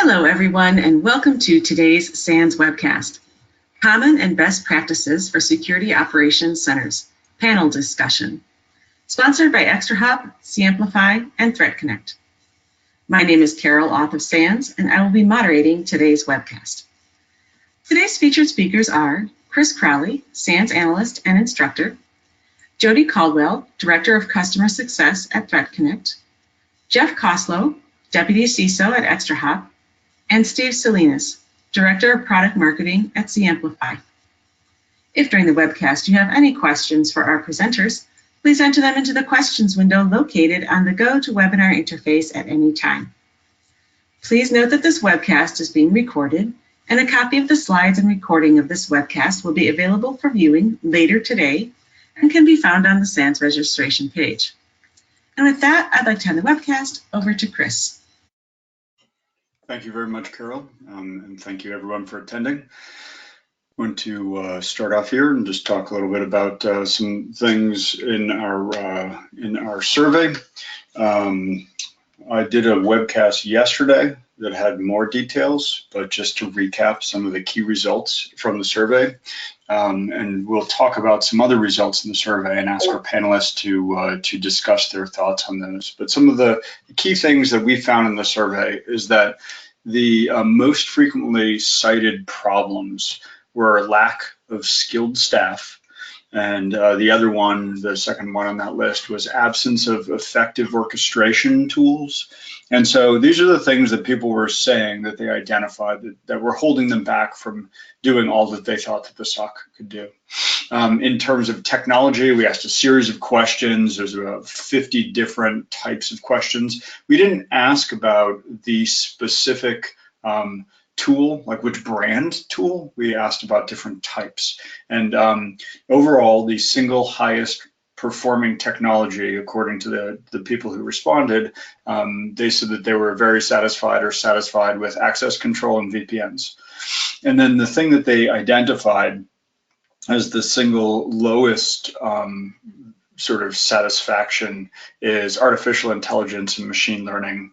Hello, everyone, and welcome to today's SANS webcast, Common and Best Practices for Security Operations Centers, panel discussion, sponsored by ExtraHop, Siemplify and ThreatConnect. My name is Carol, author of SANS, and I will be moderating today's webcast. Today's featured speakers are Chris Crowley, SANS analyst and instructor, Jody Caldwell, Director of Customer Success at ThreatConnect, Jeff Koslow, Deputy CISO at ExtraHop, and Steve Salinas, Director of Product Marketing at Siemplify. If during the webcast you have any questions for our presenters, please enter them into the questions window located on the GoToWebinar interface at any time. Please note that this webcast is being recorded, and a copy of the slides and recording of this webcast will be available for viewing later today and can be found on the SANS registration page. And with that, I'd like to hand the webcast over to Chris. Thank you very much, Carol, and thank you everyone for attending. I want to start off here and just talk a little bit about some things in our survey. I did a webcast yesterday that had more details, but just to recap some of the key results from the survey. And we'll talk about some other results in the survey and ask our panelists to discuss their thoughts on those. But some of the key things that we found in the survey is that the most frequently cited problems were lack of skilled staff. And the other one, the second one on that list, was absence of effective orchestration tools. And so these are the things that people were saying that they identified that were holding them back from doing all that they thought that the SOC could do. In terms of technology, we asked a series of questions. There's about 50 different types of questions. We didn't ask about the specific tool, like which brand tool. We asked about different types. And overall, the single highest performing technology, according to the people who responded, they said that they were very satisfied or satisfied with access control and VPNs. And then the thing that they identified as the single lowest sort of satisfaction is artificial intelligence and machine learning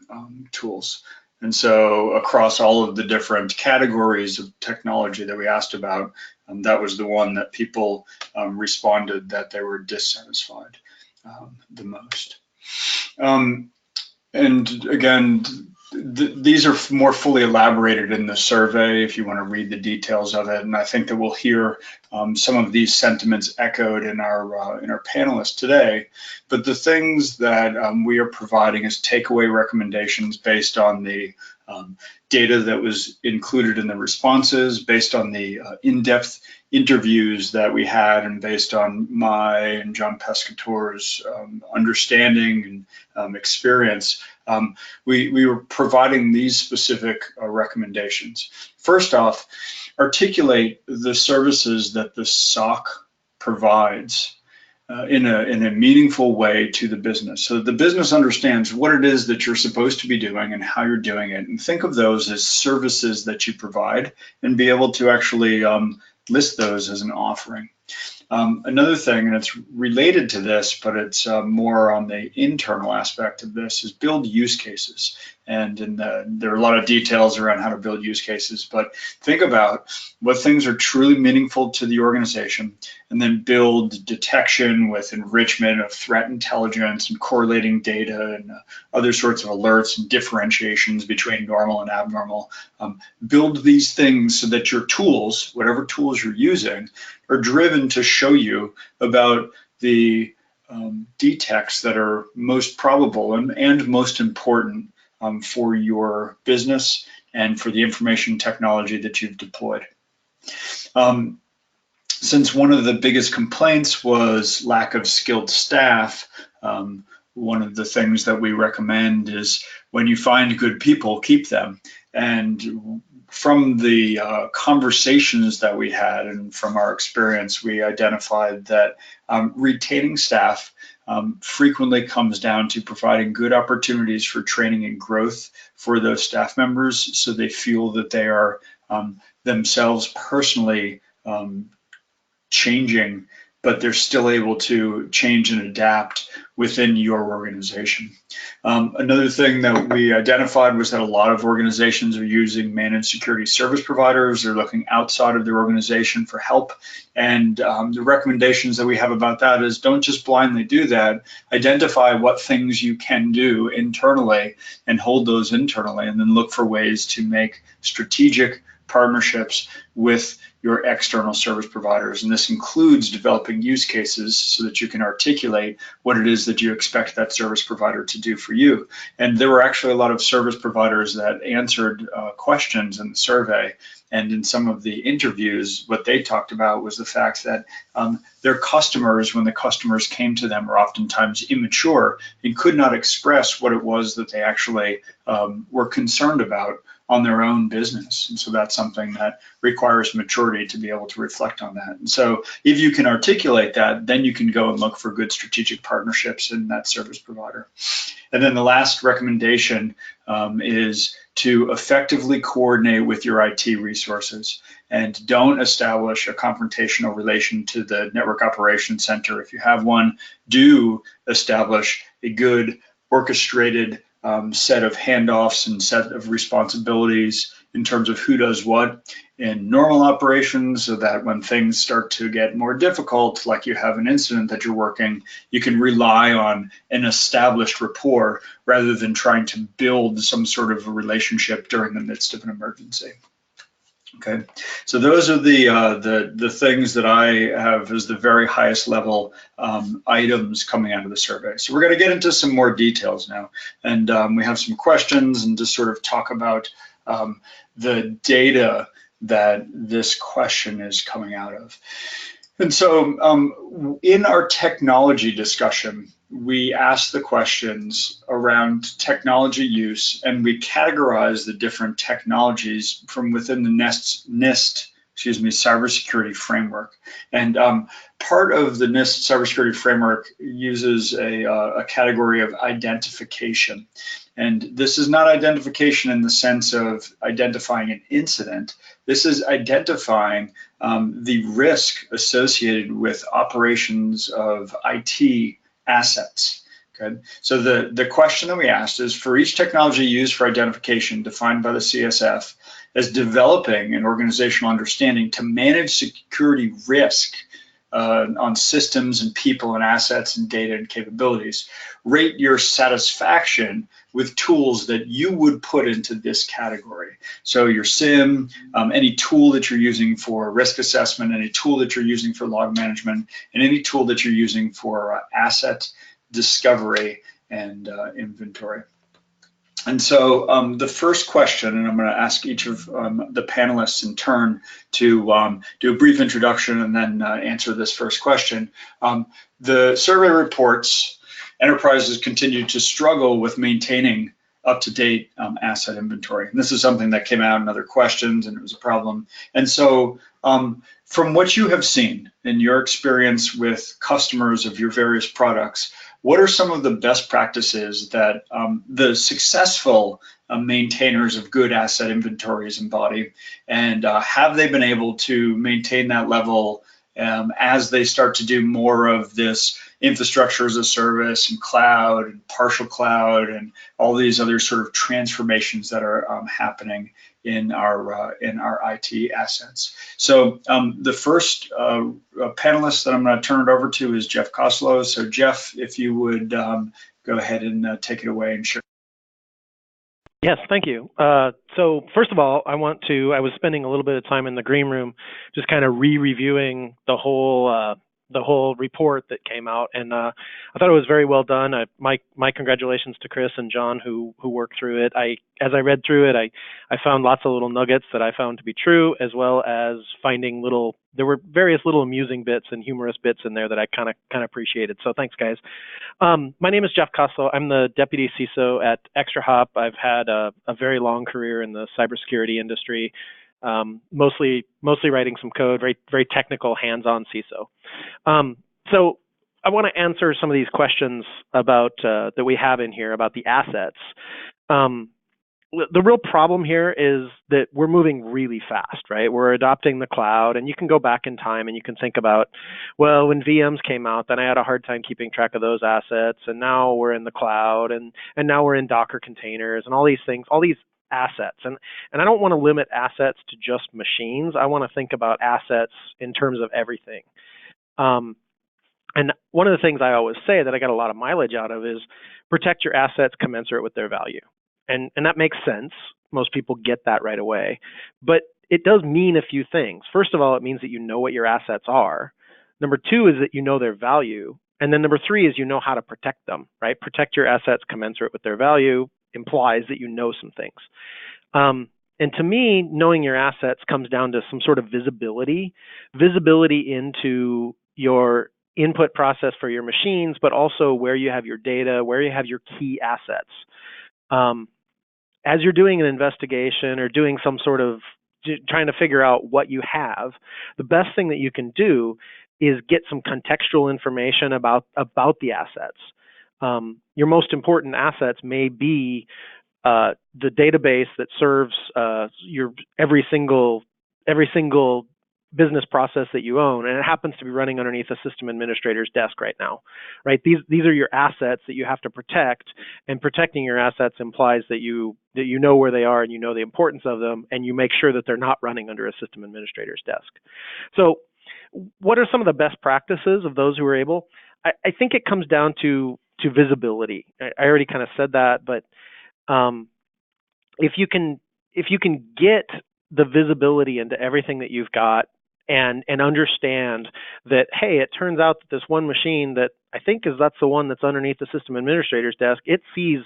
tools. And so across all of the different categories of technology that we asked about, that was the one that people responded that they were dissatisfied the most. And again, these are more fully elaborated in the survey if you want to read the details of it. And I think that we'll hear some of these sentiments echoed in our panelists today. But the things that we are providing as takeaway recommendations based on the data that was included in the responses, based on the in-depth interviews that we had, and based on my and John Pescatore's understanding and experience, we were providing these specific recommendations. First off, articulate the services that the SOC provides in a meaningful way to the business, so that the business understands what it is that you're supposed to be doing and how you're doing it, and think of those as services that you provide and be able to actually list those as an offering. Another thing, and it's related to this, but it's more on the internal aspect of this, is build use cases. And there are a lot of details around how to build use cases, but think about what things are truly meaningful to the organization, and then build detection with enrichment of threat intelligence and correlating data and other sorts of alerts and differentiations between normal and abnormal. Build these things so that your tools, whatever tools you're using, are driven to show you about the detects that are most probable and most important for your business and for the information technology that you've deployed. Since one of the biggest complaints was lack of skilled staff, one of the things that we recommend is when you find good people, keep them. And from the conversations that we had and from our experience, we identified that retaining staff frequently comes down to providing good opportunities for training and growth for those staff members, so they feel that they are themselves personally changing but they're still able to change and adapt within your organization. Another thing that we identified was that a lot of organizations are using managed security service providers. They're looking outside of their organization for help. And the recommendations that we have about that is don't just blindly do that. Identify what things you can do internally and hold those internally, and then look for ways to make strategic partnerships with your external service providers. And this includes developing use cases so that you can articulate what it is that you expect that service provider to do for you. And there were actually a lot of service providers that answered questions in the survey. And in some of the interviews, what they talked about was the fact that their customers, when the customers came to them, are oftentimes immature and could not express what it was that they actually were concerned about on their own business. And so that's something that requires maturity to be able to reflect on that. And so if you can articulate that, then you can go and look for good strategic partnerships in that service provider. And then the last recommendation is to effectively coordinate with your IT resources, and don't establish a confrontational relation to the network operations center. If you have one, do establish a good orchestrated set of handoffs and set of responsibilities in terms of who does what in normal operations, so that when things start to get more difficult, like you have an incident that you're working, you can rely on an established rapport rather than trying to build some sort of a relationship during the midst of an emergency. Okay, so those are the things that I have as the very highest level items coming out of the survey. So we're going to get into some more details now, and we have some questions and just sort of talk about the data that this question is coming out of. And so in our technology discussion, we asked the questions around technology use, and we categorize the different technologies from within the NIST cybersecurity framework. And part of the NIST cybersecurity framework uses a category of identification. And this is not identification in the sense of identifying an incident. This is identifying the risk associated with operations of IT assets. Okay. So the question that we asked is, for each technology used for identification defined by the CSF as developing an organizational understanding to manage security risk on systems and people and assets and data and capabilities, rate your satisfaction with tools that you would put into this category. So your SIM, any tool that you're using for risk assessment, any tool that you're using for log management, and any tool that you're using for asset discovery and inventory. And so the first question, and I'm going to ask each of the panelists in turn to do a brief introduction and then answer this first question. The survey reports enterprises continue to struggle with maintaining up-to-date asset inventory. And this is something that came out in other questions, and it was a problem. And so from what you have seen in your experience with customers of your various products, what are some of the best practices that the successful maintainers of good asset inventories embody, and have they been able to maintain that level as they start to do more of this infrastructure as a service and cloud and partial cloud and all these other sort of transformations that are happening in our IT assets? So the first panelist that I'm going to turn it over to is Jeff Koslow. So Jeff, if you would go ahead and take it away and share. Yes, thank you. So first of all, I was spending a little bit of time in the green room, just kind of re-reviewing the whole report that came out, and I thought it was very well done. My congratulations to Chris and John who worked through it. As I read through it, I found lots of little nuggets that I found to be true, as well as finding there were various little amusing bits and humorous bits in there that I kind of appreciated. So thanks, guys. My name is Jeff Koslow. I'm the deputy CISO at ExtraHop. I've had a very long career in the cybersecurity industry. Mostly writing some code, very technical, hands-on CISO. So I want to answer some of these questions about that we have in here about the assets. the real problem here is that we're moving really fast, right? We're adopting the cloud, and you can go back in time and you can think about, well, when VMs came out, then I had a hard time keeping track of those assets, and now we're in the cloud, and now we're in Docker containers and all these things, all these assets. And I don't want to limit assets to just machines. I want to think about assets in terms of everything. And one of the things I always say that I got a lot of mileage out of is protect your assets commensurate with their value. And that makes sense. Most people get that right away. But it does mean a few things. First of all, it means that you know what your assets are. Number two is that you know their value. And then number three is you know how to protect them, right? Protect your assets commensurate with their value implies that you know some things. And to me, knowing your assets comes down to some sort of visibility into your input process for your machines, but also where you have your data, where you have your key assets. As you're doing an investigation or doing some sort of trying to figure out what you have, the best thing that you can do is get some contextual information about the assets. Your most important assets may be the database that serves your every single business process that you own, and it happens to be running underneath a system administrator's desk right now, right? These are your assets that you have to protect, and protecting your assets implies that you know where they are and you know the importance of them, and you make sure that they're not running under a system administrator's desk. So what are some of the best practices of those who are able? I think it comes down to visibility. I already kind of said that, but if you can get the visibility into everything that you've got and understand that, hey, it turns out that this one machine that I think that's the one that's underneath the system administrator's desk, it sees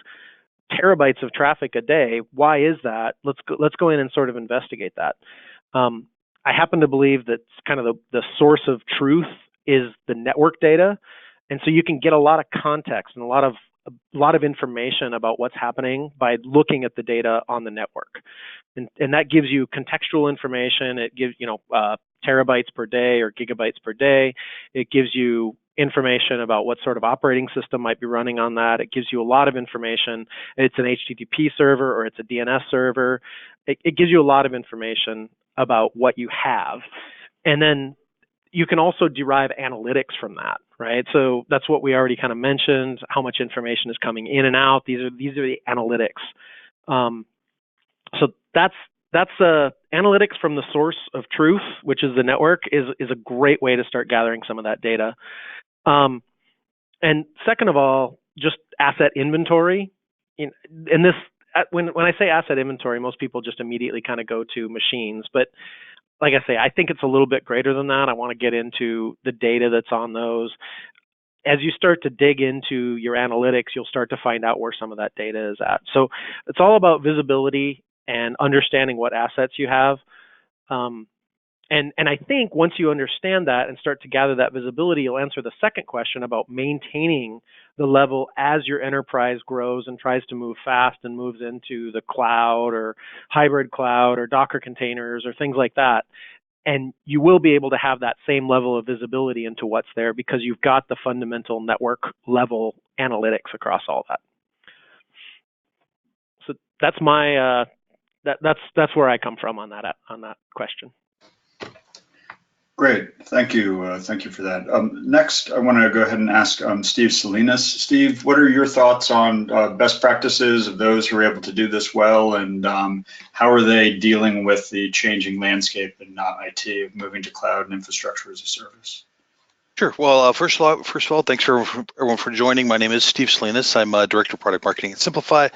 terabytes of traffic a day. Why is that? Let's go in and sort of investigate that. I happen to believe that kind of the source of truth is the network data, and so you can get a lot of context and a lot of information about what's happening by looking at the data on the network, and that gives you contextual information. It gives terabytes per day or gigabytes per day. It gives you information about what sort of operating system might be running on that. It gives you a lot of information. It's an HTTP server or it's a DNS server. It gives you a lot of information about what you have, and then you can also derive analytics from that, right? So that's what we already kind of mentioned, how much information is coming in and out. These are the analytics. So that's analytics from the source of truth, which is the network, is a great way to start gathering some of that data. And second of all, just asset inventory. And this, when I say asset inventory, most people just immediately kind of go to machines, but like I say, I think it's a little bit greater than that. I want to get into the data that's on those. As you start to dig into your analytics, you'll start to find out where some of that data is at. So it's all about visibility and understanding what assets you have. And I think once you understand that and start to gather that visibility, you'll answer the second question about maintaining the level as your enterprise grows and tries to move fast and moves into the cloud or hybrid cloud or Docker containers or things like that. And you will be able to have that same level of visibility into what's there because you've got the fundamental network level analytics across all that. So that's my that's where I come from on that question. Great, thank you for that. Next, I want to go ahead and ask Steve Salinas. Steve, what are your thoughts on best practices of those who are able to do this well, and how are they dealing with the changing landscape in IT of moving to cloud and infrastructure as a service? Sure. Well, first of all, thanks for everyone for joining. My name is Steve Salinas. I'm Director of Product Marketing at Siemplify,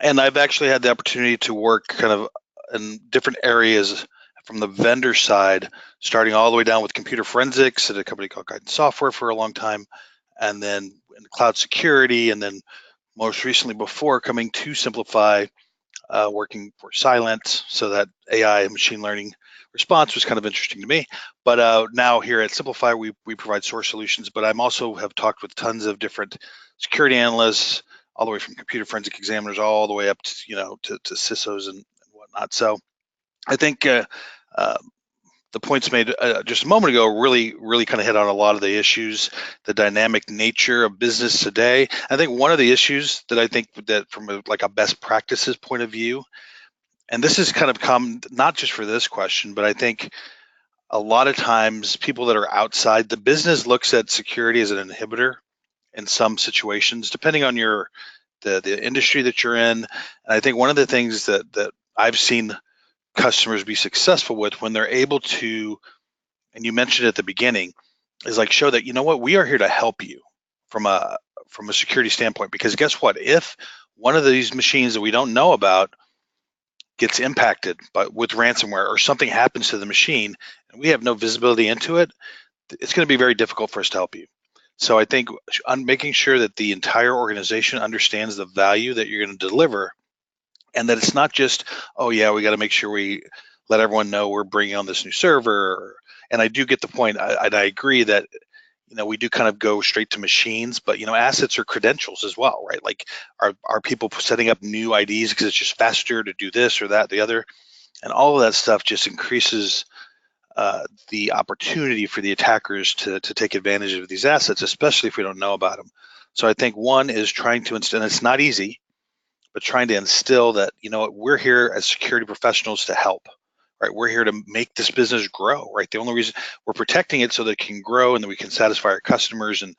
and I've actually had the opportunity to work kind of in different areas from the vendor side, starting all the way down with computer forensics at a company called Guidance Software for a long time, and then in cloud security, and then most recently before coming to Siemplify, working for Cylance, so that AI and machine learning response was kind of interesting to me. But now here at Siemplify, we provide SOAR solutions, but I'm also have talked with tons of different security analysts, all the way from computer forensic examiners all the way up to to CISOs and whatnot. So I think the points made just a moment ago really kind of hit on a lot of the issues, the dynamic nature of business today. I think one of the issues that I think that from a best practices point of view, and this has kind of come not just for this question, but I think a lot of times people that are outside the business looks at security as an inhibitor in some situations, depending on the industry that you're in. And I think one of the things that I've seen customers be successful with when they're able to, and you mentioned at the beginning, is like show that, you know what, we are here to help you from a security standpoint, because guess what, if one of these machines that we don't know about gets impacted with ransomware, or something happens to the machine and we have no visibility into it, it's going to be very difficult for us to help you. So I think making sure that the entire organization understands the value that you're going to deliver, and that it's not just, oh yeah, we got to make sure we let everyone know we're bringing on this new server. And I do get the point. I agree that, you know, we do kind of go straight to machines, but, you know, assets are credentials as well, right? Like, are people setting up new IDs because it's just faster to do this or that, the other, and all of that stuff just increases the opportunity for the attackers to take advantage of these assets, especially if we don't know about them. So I think one is trying to instill, and it's not easy, but trying to instill that, you know what, we're here as security professionals to help, right? We're here to make this business grow, right? The only reason we're protecting it so that it can grow and that we can satisfy our customers and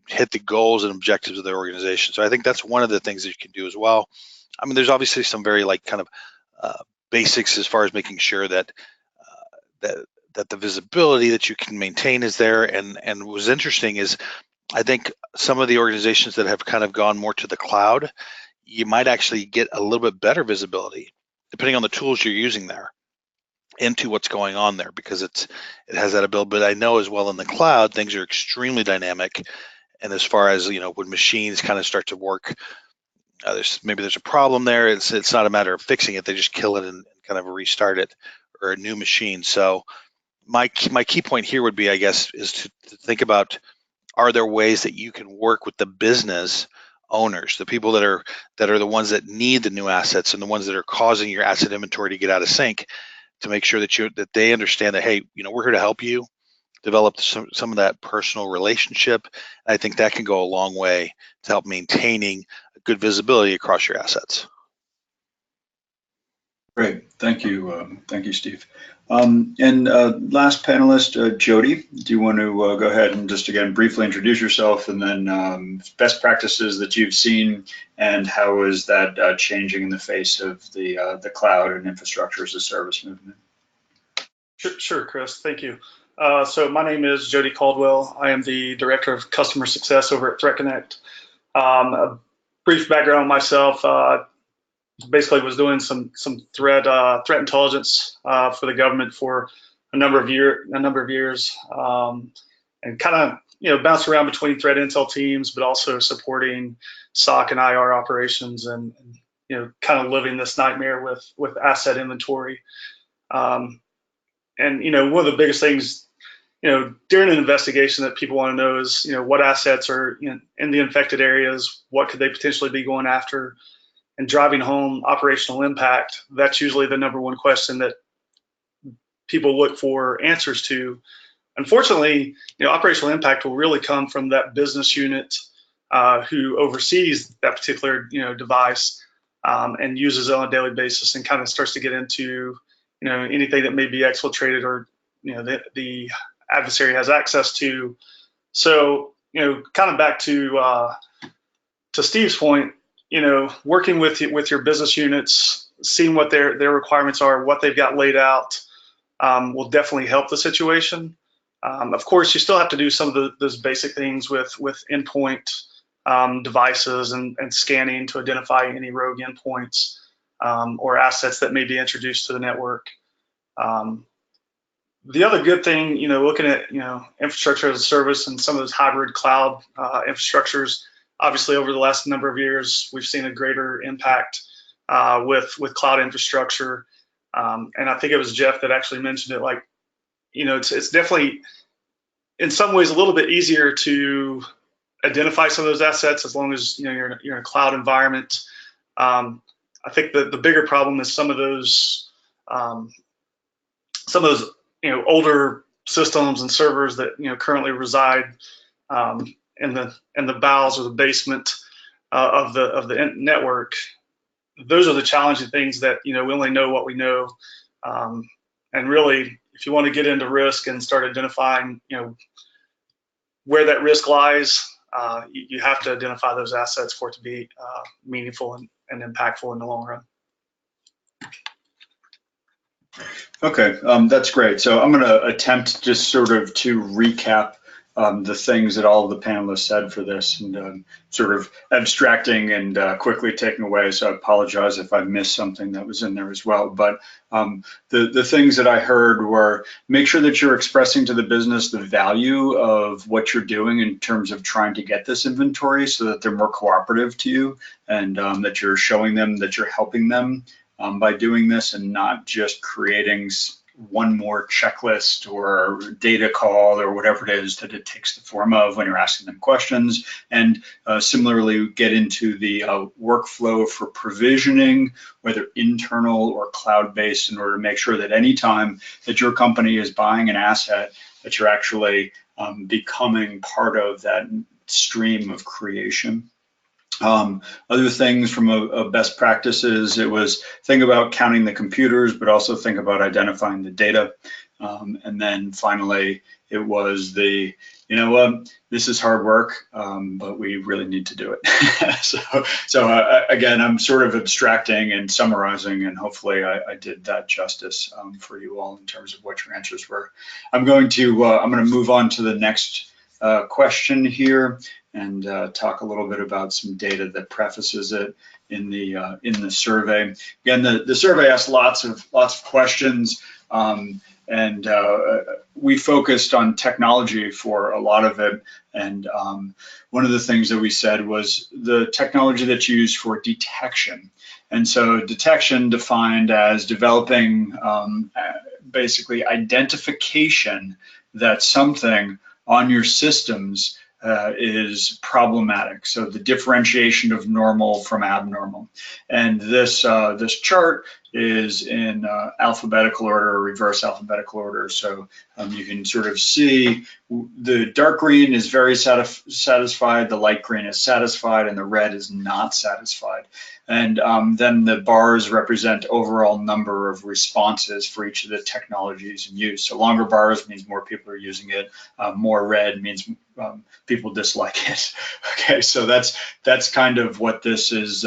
hit the goals and objectives of the organization. So I think that's one of the things that you can do as well. I mean, there's obviously some very basics as far as making sure that that the visibility that you can maintain is there. And what was interesting is, I think some of the organizations that have kind of gone more to the cloud, you might actually get a little bit better visibility, depending on the tools you're using there, into what's going on there, because it has that ability. But I know as well in the cloud, things are extremely dynamic. And as far as, you know, when machines kind of start to work, there's a problem there. It's not a matter of fixing it. They just kill it and kind of restart it, or a new machine. So my key point here would be, I guess, is to think about, are there ways that you can work with the business owners, the people that are the ones that need the new assets and the ones that are causing your asset inventory to get out of sync, to make sure that they understand that, hey, you know, we're here to help you develop some of that personal relationship. And I think that can go a long way to help maintaining good visibility across your assets. Great, thank you, Steve. And last panelist, Jody, do you want to go ahead and just again briefly introduce yourself, and then best practices that you've seen, and how is that changing in the face of the cloud and infrastructure as a service movement? Sure, Chris, thank you. So my name is Jody Caldwell. I am the Director of Customer Success over at ThreatConnect. A brief background on myself. Basically was doing some threat intelligence for the government for a number of years, and kind of, you know, bounced around between threat intel teams, but also supporting SOC and IR operations, and you know, kind of living this nightmare with asset inventory. And you know, one of the biggest things, you know, during an investigation that people want to know is, you know, what assets are, you know, in the infected areas, what could they potentially be going after, and driving home operational impact. That's usually the number one question that people look for answers to. Unfortunately, you know, operational impact will really come from that business unit who oversees that particular, you know, device and uses it on a daily basis, and kind of starts to get into, you know, anything that may be exfiltrated, or, you know, the adversary has access to. So, you know, kind of back to Steve's point, you know, working with your business units, seeing what their requirements are, what they've got laid out, will definitely help the situation. Of course, you still have to do some of those basic things with endpoint devices and scanning to identify any rogue endpoints or assets that may be introduced to the network. The other good thing, you know, looking at, you know, infrastructure as a service and some of those hybrid cloud infrastructures, obviously over the last number of years, we've seen a greater impact with cloud infrastructure. And I think it was Jeff that actually mentioned it, like, you know, it's definitely in some ways a little bit easier to identify some of those assets as long as, you know, you're in a cloud environment. I think the bigger problem is some of those older systems and servers that currently reside in the bowels or the basement of the network. Those are the challenging things that we only know what we know, and really, if you want to get into risk and start identifying where that risk lies, you have to identify those assets for it to be meaningful and impactful in the long run. Okay, that's great. So I'm going to attempt just sort of to recap the things that all of the panelists said for this, and sort of abstracting and quickly taking away. So I apologize if I missed something that was in there as well. But the things that I heard were, make sure that you're expressing to the business the value of what you're doing in terms of trying to get this inventory, so that they're more cooperative to you, and that you're showing them that you're helping them by doing this, and not just creating one more checklist or data call or whatever it is that it takes the form of when you're asking them questions. And similarly, get into the workflow for provisioning, whether internal or cloud-based, in order to make sure that anytime that your company is buying an asset, that you're actually becoming part of that stream of creation. Other things from a best practices, it was think about counting the computers, but also think about identifying the data. And then finally, it was the, this is hard work, but we really need to do it. so again, I'm sort of abstracting and summarizing, and hopefully I did that justice for you all in terms of what your answers were. I'm going to move on to the next question here, and talk a little bit about some data that prefaces it in the survey. Again, the survey asked lots of questions, and we focused on technology for a lot of it. And one of the things that we said was the technology that's used for detection. And so detection defined as developing basically identification that something on your systems is problematic. So the differentiation of normal from abnormal. And this chart is in alphabetical order or reverse alphabetical order. So you can sort of see the dark green is very satisfied, the light green is satisfied, and the red is not satisfied. And then the bars represent overall number of responses for each of the technologies in use. So longer bars means more people are using it. More red means people dislike it. Okay, so that's kind of what this is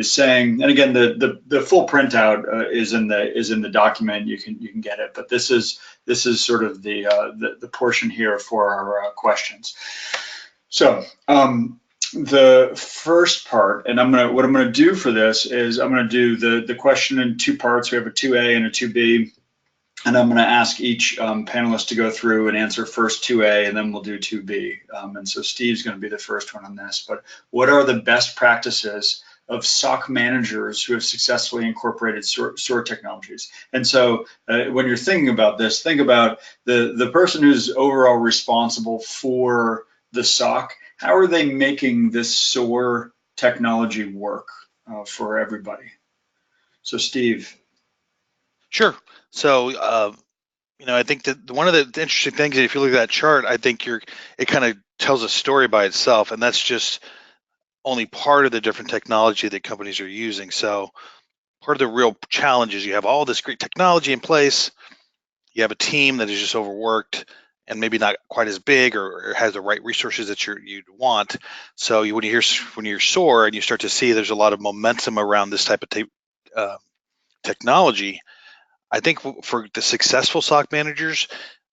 saying. And again, the full printout is in the document. You can get it, but this is sort of the portion here for our questions. So. The first part, and what I'm gonna do for this is I'm gonna do the question in two parts. We have a 2A and a 2B, and I'm gonna ask each panelist to go through and answer first 2A, and then we'll do 2B. And so Steve's gonna be the first one on this, but what are the best practices of SOC managers who have successfully incorporated SOAR technologies? And so when you're thinking about this, think about the person who's overall responsible for the SOC. How are they making this SOAR technology work for everybody? So Steve. Sure. So, I think that one of the interesting things, if you look at that chart, I think it kind of tells a story by itself, and that's just only part of the different technology that companies are using. So part of the real challenge is you have all this great technology in place, you have a team that is just overworked and maybe not quite as big or has the right resources that you'd want. So when you hear SOAR and you start to see there's a lot of momentum around this type of technology, I think for the successful SOC managers,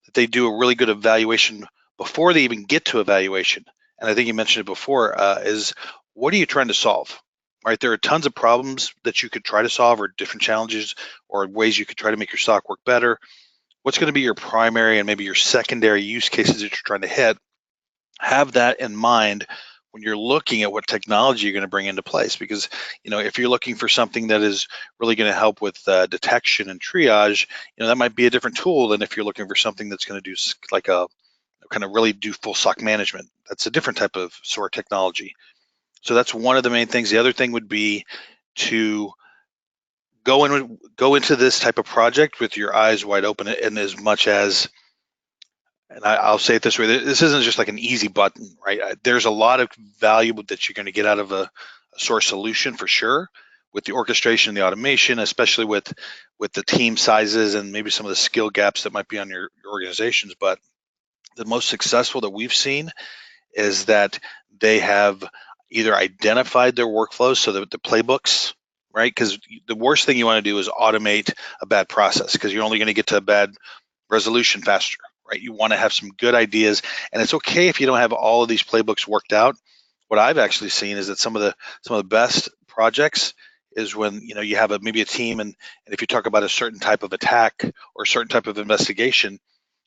that they do a really good evaluation before they even get to evaluation. And I think you mentioned it before, is what are you trying to solve? Right, there are tons of problems that you could try to solve, or different challenges or ways you could try to make your SOC work better. What's going to be your primary and maybe your secondary use cases that you're trying to hit? Have that in mind when you're looking at what technology you're going to bring into place, because if you're looking for something that is really going to help with detection and triage, that might be a different tool than if you're looking for something that's going to do like a kind of really do full SOC management. That's a different type of SOAR technology. So that's one of the main things. The other thing would be to go into this type of project with your eyes wide open, and as much as, and I'll say it this way, this isn't just like an easy button, right? There's a lot of value that you're going to get out of a SOAR solution for sure, with the orchestration and the automation, especially with the team sizes and maybe some of the skill gaps that might be on your organizations. But the most successful that we've seen is that they have either identified their workflows, so that the playbooks, right? Because the worst thing you want to do is automate a bad process, because you're only going to get to a bad resolution faster, right? You want to have some good ideas, and it's okay if you don't have all of these playbooks worked out. What I've actually seen is that some of the best projects is when you have maybe a team, and if you talk about a certain type of attack or a certain type of investigation,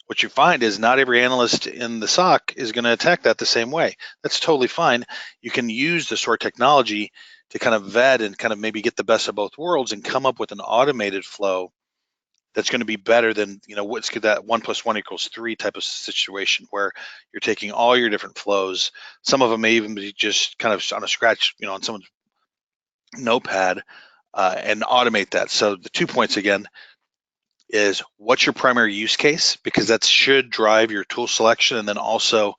what you find is not every analyst in the SOC is going to attack that the same way. That's totally fine. You can use the SOAR technology to kind of vet and kind of maybe get the best of both worlds and come up with an automated flow that's going to be better than what's that 1 + 1 = 3 type of situation, where you're taking all your different flows. Some of them may even be just kind of on a scratch, on someone's notepad, and automate that. So the 2 points again is, what's your primary use case, because that should drive your tool selection. And then also,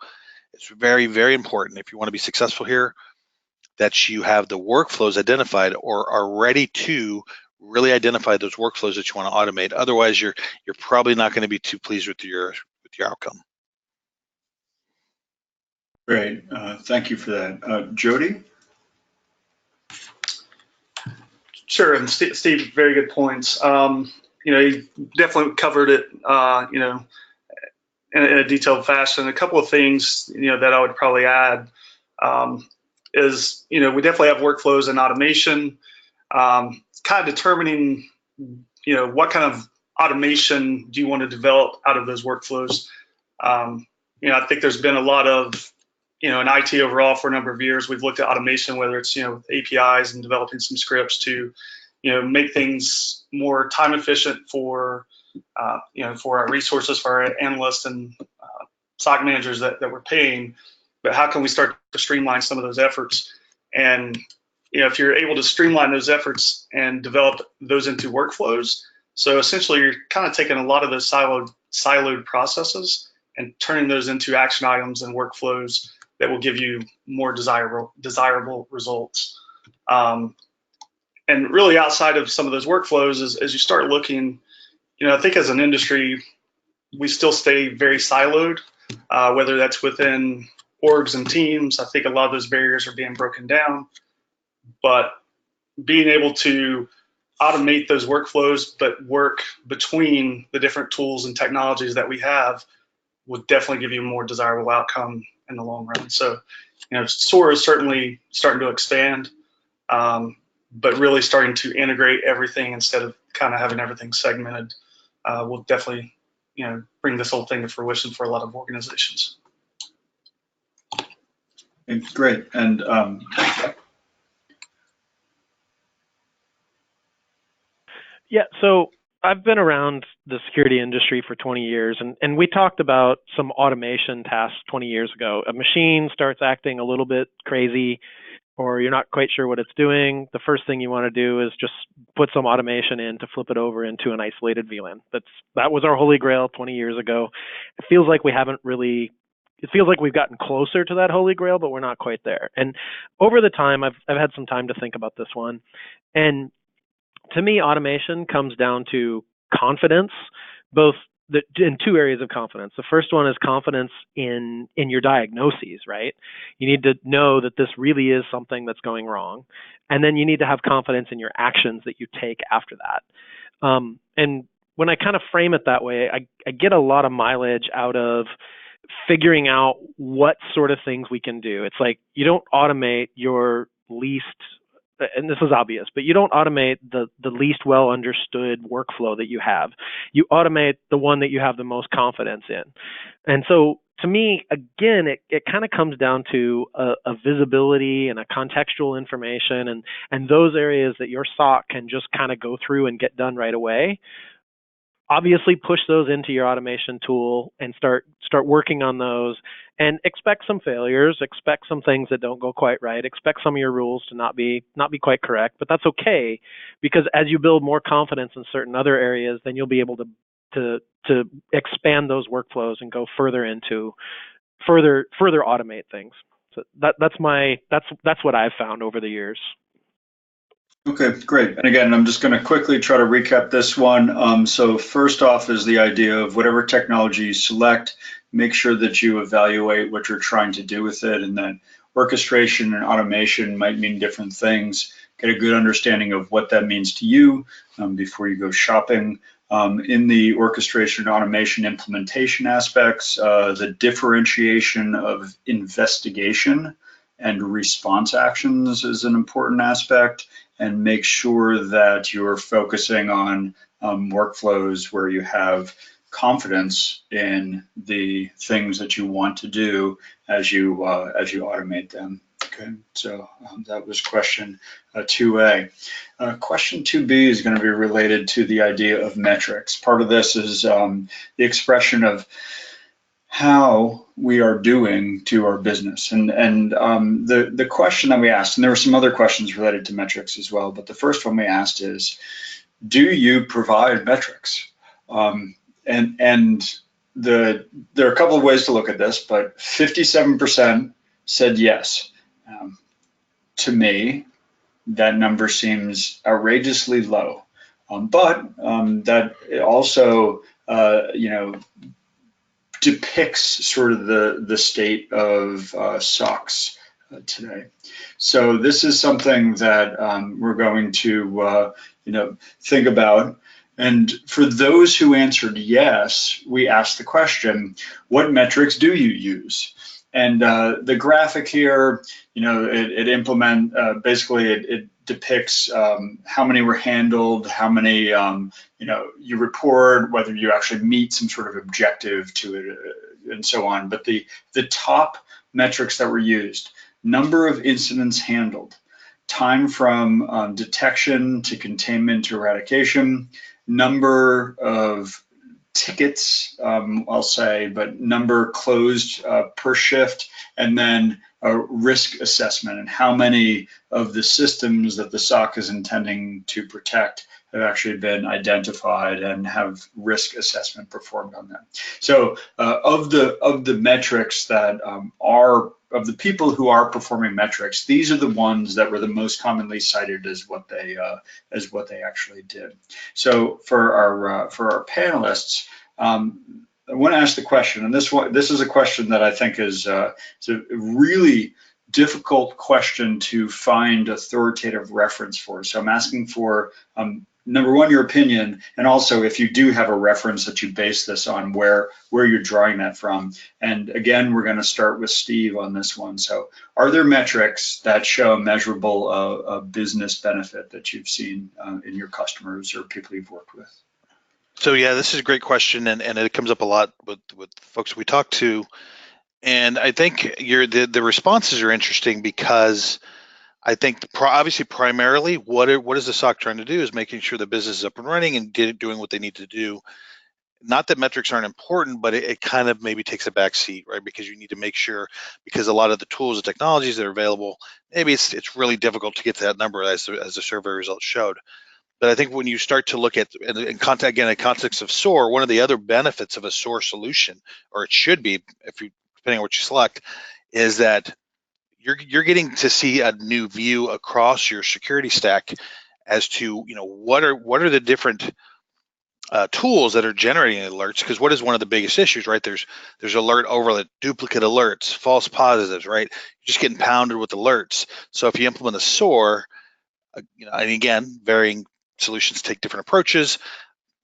it's very, very important, if you want to be successful here, that you have the workflows identified or are ready to really identify those workflows that you want to automate. Otherwise, you're probably not going to be too pleased with your outcome. Great, thank you for that. Jody? Sure, and Steve, very good points. You definitely covered it, in a detailed fashion. A couple of things, that I would probably add is, we definitely have workflows and automation. Kind of determining, what kind of automation do you want to develop out of those workflows? I think there's been a lot of, in IT overall for a number of years, we've looked at automation, whether it's, APIs and developing some scripts to, make things more time efficient for our resources, for our analysts and SOC managers that we're paying. But how can we start to streamline some of those efforts? And if you're able to streamline those efforts and develop those into workflows, so essentially you're kind of taking a lot of those siloed processes and turning those into action items and workflows that will give you more desirable results. And really, outside of some of those workflows, as you start looking, I think as an industry, we still stay very siloed, whether that's within orgs and teams. I think a lot of those barriers are being broken down, but being able to automate those workflows, but work between the different tools and technologies that we have, will definitely give you a more desirable outcome in the long run. So, SOAR is certainly starting to expand, but really starting to integrate everything instead of kind of having everything segmented will definitely, bring this whole thing to fruition for a lot of organizations. Great. And yeah, so I've been around the security industry for 20 years, and we talked about some automation tasks 20 years ago. A machine starts acting a little bit crazy, or you're not quite sure what it's doing. The first thing you want to do is just put some automation in to flip it over into an isolated VLAN. That was our holy grail 20 years ago. It feels like we've gotten closer to that holy grail, but we're not quite there. And over the time, I've had some time to think about this one. And to me, automation comes down to confidence, both in two areas of confidence. The first one is confidence in your diagnoses, right? You need to know that this really is something that's going wrong. And then you need to have confidence in your actions that you take after that. And when I kind of frame it that way, I get a lot of mileage out of figuring out what sort of things we can do. It's like, you don't automate your least, and this is obvious, but you don't automate the least well understood workflow that you have. You automate the one that you have the most confidence in. And so to me, again, it kind of comes down to a visibility and a contextual information and those areas that your SOC can just kind of go through and get done right away. obviously push those into your automation tool and start working on those, and expect some failures, expect some things that don't go quite right, expect some of your rules to not be quite correct, but that's okay, because as you build more confidence in certain other areas, then you'll be able to expand those workflows and go further into further automate things. So that's what I've found over the years. Okay, great. And again, I'm just going to quickly try to recap this one. So first off is the idea of whatever technology you select, make sure that you evaluate what you're trying to do with it, and that orchestration and automation might mean different things. Get a good understanding of what that means to you before you go shopping. In the orchestration and automation implementation aspects, the differentiation of investigation and response actions is an important aspect, and make sure that you're focusing on workflows where you have confidence in the things that you want to do as you automate them. Okay, so that was question 2A. Question 2B is going to be related to the idea of metrics. Part of this is the expression of how we are doing to our business. And the question that we asked, and there were some other questions related to metrics as well, but the first one we asked is, do you provide metrics? There are a couple of ways to look at this, but 57% said yes. To me, that number seems outrageously low, but that also, depicts sort of the state of SOCs today. So this is something that we're going to think about. And for those who answered yes, we asked the question, what metrics do you use? And the graphic here, it depicts how many were handled, how many you report, whether you actually meet some sort of objective to it, and so on. But the top metrics that were used: number of incidents handled, time from detection to containment to eradication, number of tickets, I'll say, but number closed per shift, and then a risk assessment and how many of the systems that the SOC is intending to protect have actually been identified and have risk assessment performed on them. So of the metrics that are of the people who are performing metrics, these are the ones that were the most commonly cited as what they actually did. So for our panelists, I want to ask the question, and this is a question that I think is a really difficult question to find authoritative reference for. So I'm asking for number one, your opinion, and also if you do have a reference that you base this on, where you're drawing that from. And again, we're going to start with Steve on this one. So are there metrics that show a measurable business benefit that you've seen in your customers or people you've worked with? So yeah, this is a great question, and it comes up a lot with folks we talk to. And I think the responses are interesting because I think obviously primarily what is the SOC trying to do is making sure the business is up and running and doing what they need to do. Not that metrics aren't important, but it kind of maybe takes a back seat, right? Because you need to make sure, because a lot of the tools and technologies that are available, maybe it's really difficult to get to that number as the survey results showed. But I think when you start to look at, in context of SOAR, one of the other benefits of a SOAR solution, or it should be, depending on what you select, is that you're getting to see a new view across your security stack as to what are the different tools that are generating alerts. Because what is one of the biggest issues, right? There's alert overload, duplicate alerts, false positives, right? You're just getting pounded with alerts. So if you implement a SOAR, and again, varying solutions take different approaches.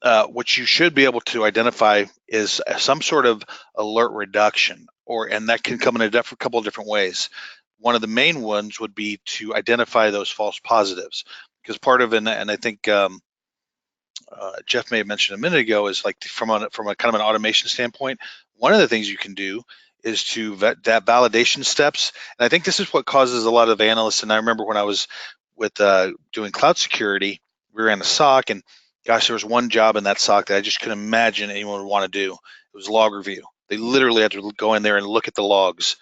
What you should be able to identify is some sort of alert reduction, and that can come in a couple of different ways. One of the main ones would be to identify those false positives, because part of it, and I think Jeff may have mentioned a minute ago, is like from a kind of an automation standpoint, one of the things you can do is to vet that validation steps. And I think this is what causes a lot of analysts. And I remember when I was with doing cloud security, we ran a SOC, and gosh, there was one job in that SOC that I just couldn't imagine anyone would want to do. It was log review. They literally had to go in there and look at the logs.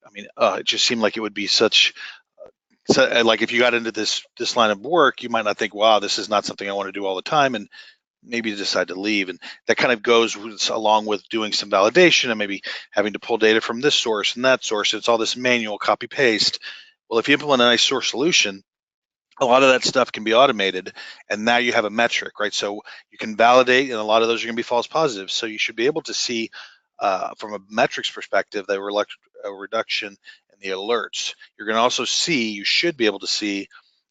I mean, it just seemed like it would be such. So, like if you got into this line of work, you might not think, wow, this is not something I want to do all the time, and maybe you decide to leave. And that kind of goes along with doing some validation and maybe having to pull data from this source and that source. It's all this manual copy paste. Well, if you implement a nice source solution, a lot of that stuff can be automated, and now you have a metric, right? So you can validate, and a lot of those are going to be false positives. So you should be able to see from a metrics perspective, the reduction in the alerts. You're going to also see, you should be able to see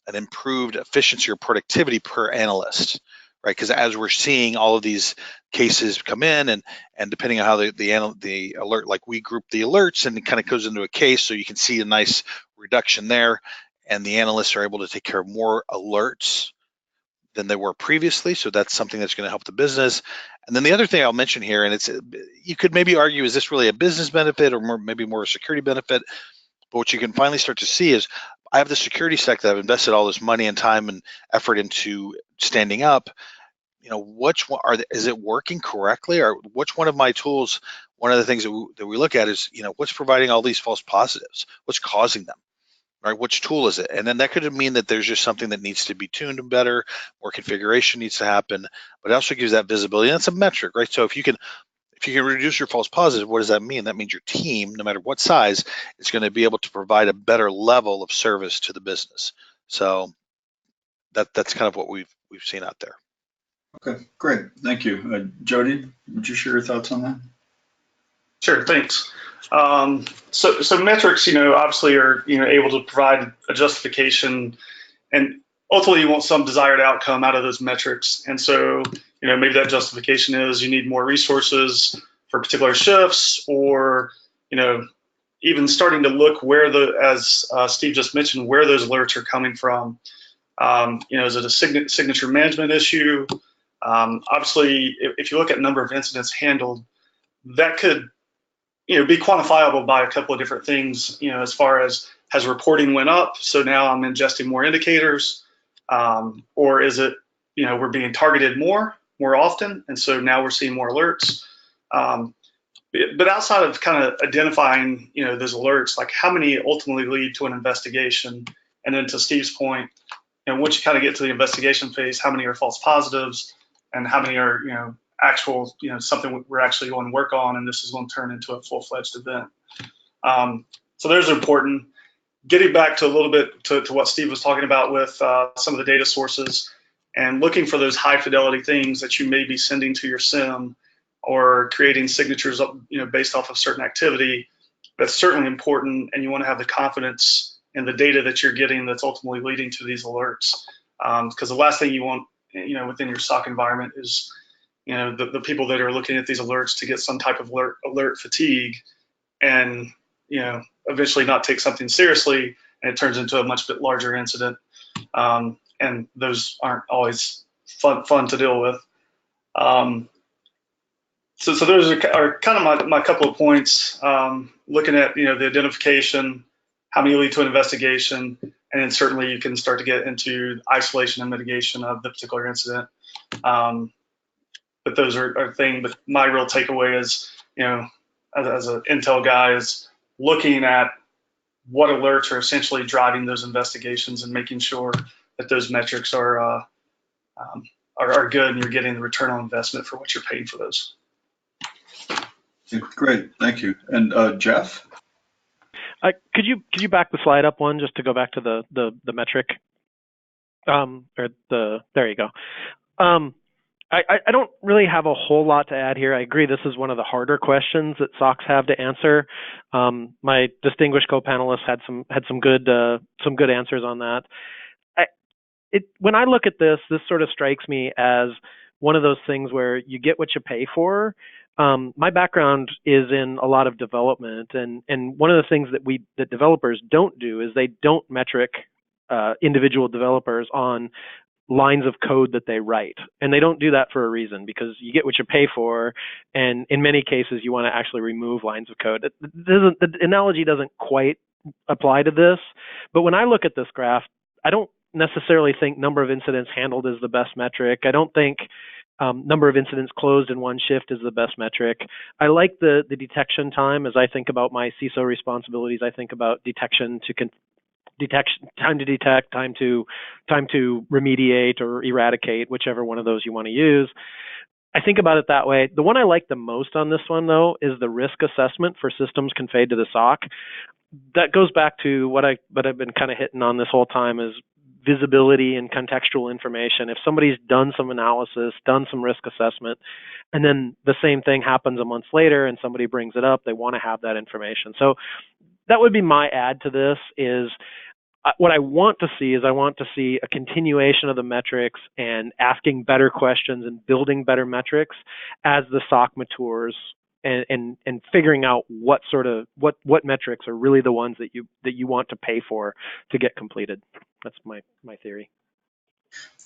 an improved efficiency or productivity per analyst, right? Because as we're seeing all of these cases come in, and depending on how the alert, like we group the alerts, and it kind of goes into a case, so you can see a nice reduction there, and the analysts are able to take care of more alerts than they were previously. So that's something that's going to help the business. And then the other thing I'll mention here, and it's, you could maybe argue, is this really a business benefit or maybe more a security benefit? But what you can finally start to see is, I have the security stack that I've invested all this money and time and effort into standing up. You know, which one is it working correctly, or which one of my tools? One of the things that we look at is, you know, what's providing all these false positives? What's causing them? Right, which tool is it? And then that could mean that there's just something that needs to be tuned better, more configuration needs to happen, but it also gives that visibility. And that's a metric, right? So if you can reduce your false positive, what does that mean? That means your team, no matter what size, is going to be able to provide a better level of service to the business. So that's kind of what we've seen out there. Okay, great, thank you. Jody, would you share your thoughts on that? Sure, thanks. So metrics, obviously are, able to provide a justification, and ultimately you want some desired outcome out of those metrics. And so, maybe that justification is you need more resources for particular shifts, or, even starting to look where as Steve just mentioned, where those alerts are coming from. Is it a signature management issue? Obviously, if you look at number of incidents handled, that could be quantifiable by a couple of different things, as far as, has reporting went up, so now I'm ingesting more indicators, or is it, we're being targeted more often, and so now we're seeing more alerts. But outside of kind of identifying, those alerts, like how many ultimately lead to an investigation, and then to Steve's point, once you kind of get to the investigation phase, how many are false positives, and how many are, actual, something we're actually going to work on, and this is going to turn into a full-fledged event. So those are important. Getting back to a little bit to what Steve was talking about with some of the data sources, and looking for those high fidelity things that you may be sending to your SIM, or creating signatures based off of certain activity, that's certainly important, and you want to have the confidence in the data that you're getting that's ultimately leading to these alerts. Because the last thing you want, within your SOC environment is, the people that are looking at these alerts to get some type of alert fatigue, and eventually not take something seriously, and it turns into a much bit larger incident, and those aren't always fun to deal with. So those are kind of my couple of points, looking at the identification, how many lead to an investigation, and then certainly you can start to get into isolation and mitigation of the particular incident. But those are things. But my real takeaway is, as an Intel guy, is looking at what alerts are essentially driving those investigations, and making sure that those metrics are good, and you're getting the return on investment for what you're paying for those. Great, thank you. And Jeff? Could you back the slide up one, just to go back to the metric? There you go. I don't really have a whole lot to add here. I agree, this is one of the harder questions that SOCs have to answer. My distinguished co-panelists had some good answers on that. When I look at this sort of strikes me as one of those things where you get what you pay for. My background is in a lot of development, and one of the things that developers don't do is they don't metric individual developers on lines of code that they write, and they don't do that for a reason, because you get what you pay for, and in many cases you want to actually remove lines of code. The analogy doesn't quite apply to this, but when I look at this graph, I don't necessarily think number of incidents handled is the best metric. I don't think number of incidents closed in one shift is the best metric. I like the detection time. As I think about my CISO responsibilities, I think about detection to detection, time to detect, time to remediate or eradicate, whichever one of those you want to use. I think about it that way. The one I like the most on this one, though, is the risk assessment for systems conveyed to the SOC. That goes back to what I've been kind of hitting on this whole time is visibility and contextual information. If somebody's done some analysis, done some risk assessment, and then the same thing happens a month later and somebody brings it up, they want to have that information. So that would be my add to this is what I want to see is I want to see a continuation of the metrics and asking better questions and building better metrics as the SOC matures and figuring out what metrics are really the ones that you want to pay for to get completed. That's my theory.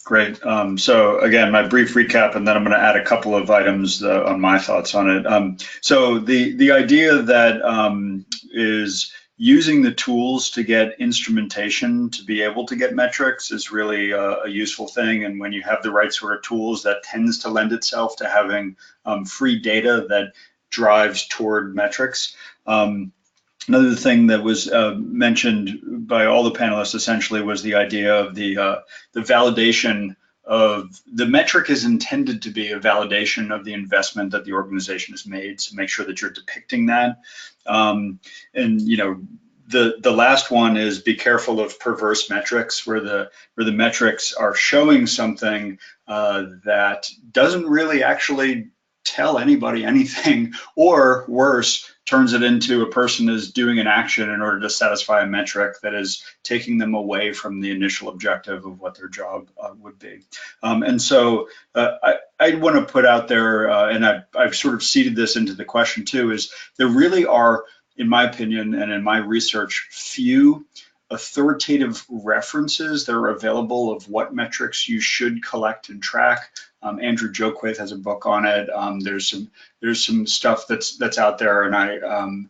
Great. So again, my brief recap, and then I'm going to add a couple of items on my thoughts on it. So the idea that is using the tools to get instrumentation to be able to get metrics is really a useful thing. And when you have the right sort of tools, that tends to lend itself to having free data that drives toward metrics. Another thing that was mentioned by all the panelists essentially was the idea of the validation of the metric is intended to be a validation of the investment that the organization has made. So make sure that you're depicting that. And you know, the last one is be careful of perverse metrics where the metrics are showing something that doesn't really actually tell anybody anything, or worse, turns it into a person is doing an action in order to satisfy a metric that is taking them away from the initial objective of what their job would be. And so I want to put out there, and I've sort of seeded this into the question too, is there really are, in my opinion and in my research, few authoritative references that are available of what metrics you should collect and track. Andrew Joquaith has a book on it. There's some stuff that's out there, and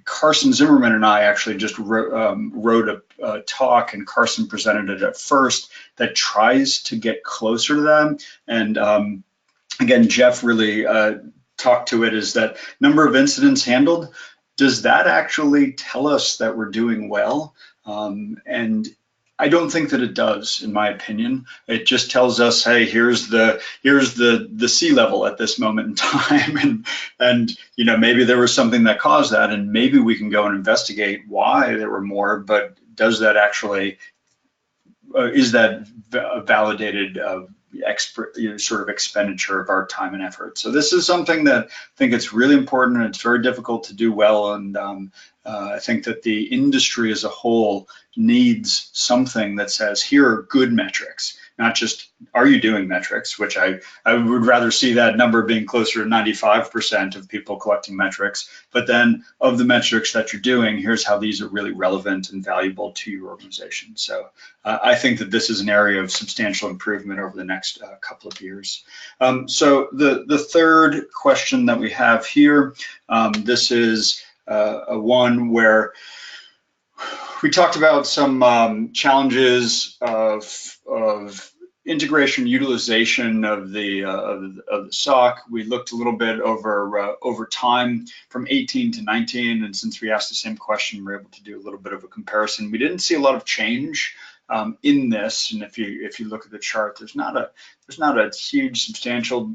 Carson Zimmerman and I actually just wrote a talk, and Carson presented it at first that tries to get closer to them. And again, Jeff really talked to it, is that number of incidents handled. Does that actually tell us that we're doing well? And I don't think that it does, in my opinion. It just tells us, hey, here's the sea level at this moment in time, and you know, maybe there was something that caused that, and maybe we can go and investigate why there were more. But does that actually is that a validated sort of expenditure of our time and effort? So this is something that I think it's really important, and it's very difficult to do well. And I think that the industry as a whole needs something that says, here are good metrics, not just, are you doing metrics, which I would rather see that number being closer to 95% of people collecting metrics, but then of the metrics that you're doing, here's how these are really relevant and valuable to your organization. So I think that this is an area of substantial improvement over the next couple of years. So the third question that we have here, this is one where we talked about some challenges of integration, utilization of the SOC. We looked a little bit over time from 18 to 19, and since we asked the same question, we're able to do a little bit of a comparison. We didn't see a lot of change in this, and if you look at the chart, there's not a huge substantial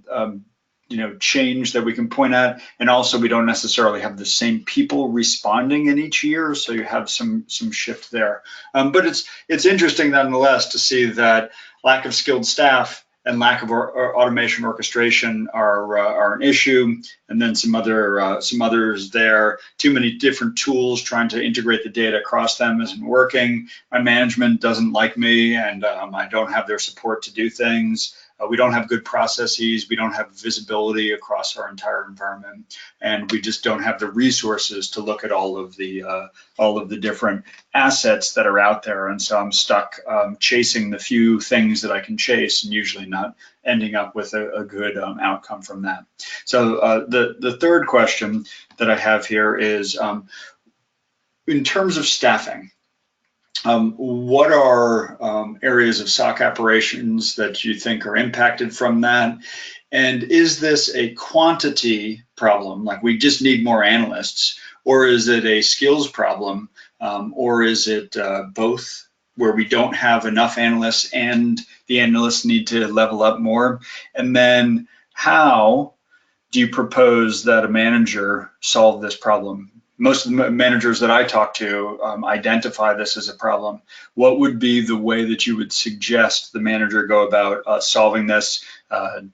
change that we can point at, and also we don't necessarily have the same people responding in each year, so you have some shift there. But it's interesting nonetheless to see that lack of skilled staff and lack of automation orchestration are an issue, and then some others there. Too many different tools trying to integrate the data across them isn't working. My management doesn't like me, and I don't have their support to do things. We don't have good processes. We don't have visibility across our entire environment, and we just don't have the resources to look at all of the different assets that are out there. And so I'm stuck chasing the few things that I can chase, and usually not ending up with a good outcome from that. So the third question that I have here is, in terms of staffing, What are areas of SOC operations that you think are impacted from that? And is this a quantity problem, like we just need more analysts, or is it a skills problem, or is it both, where we don't have enough analysts and the analysts need to level up more? And then how do you propose that a manager solve this problem? Most of the managers that I talk to identify this as a problem. What would be the way that you would suggest the manager go about solving this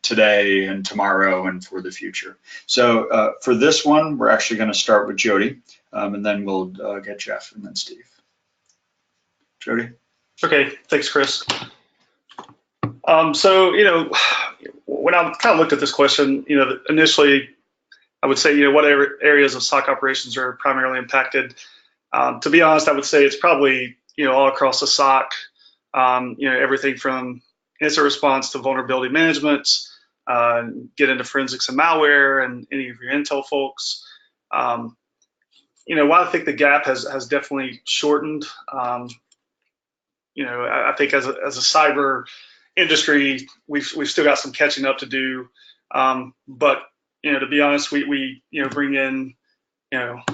today and tomorrow and for the future? So for this one, we're actually going to start with Jody, and then we'll get Jeff and then Steve. Jody? Okay, thanks, Chris. So, when I kind of looked at this question, initially I would say, what areas of SOC operations are primarily impacted? To be honest, I would say it's probably, all across the SOC, everything from incident response to vulnerability management, get into forensics and malware and any of your intel folks. While I think the gap has definitely shortened, I think as a cyber industry, we've still got some catching up to do. But to be honest, we bring in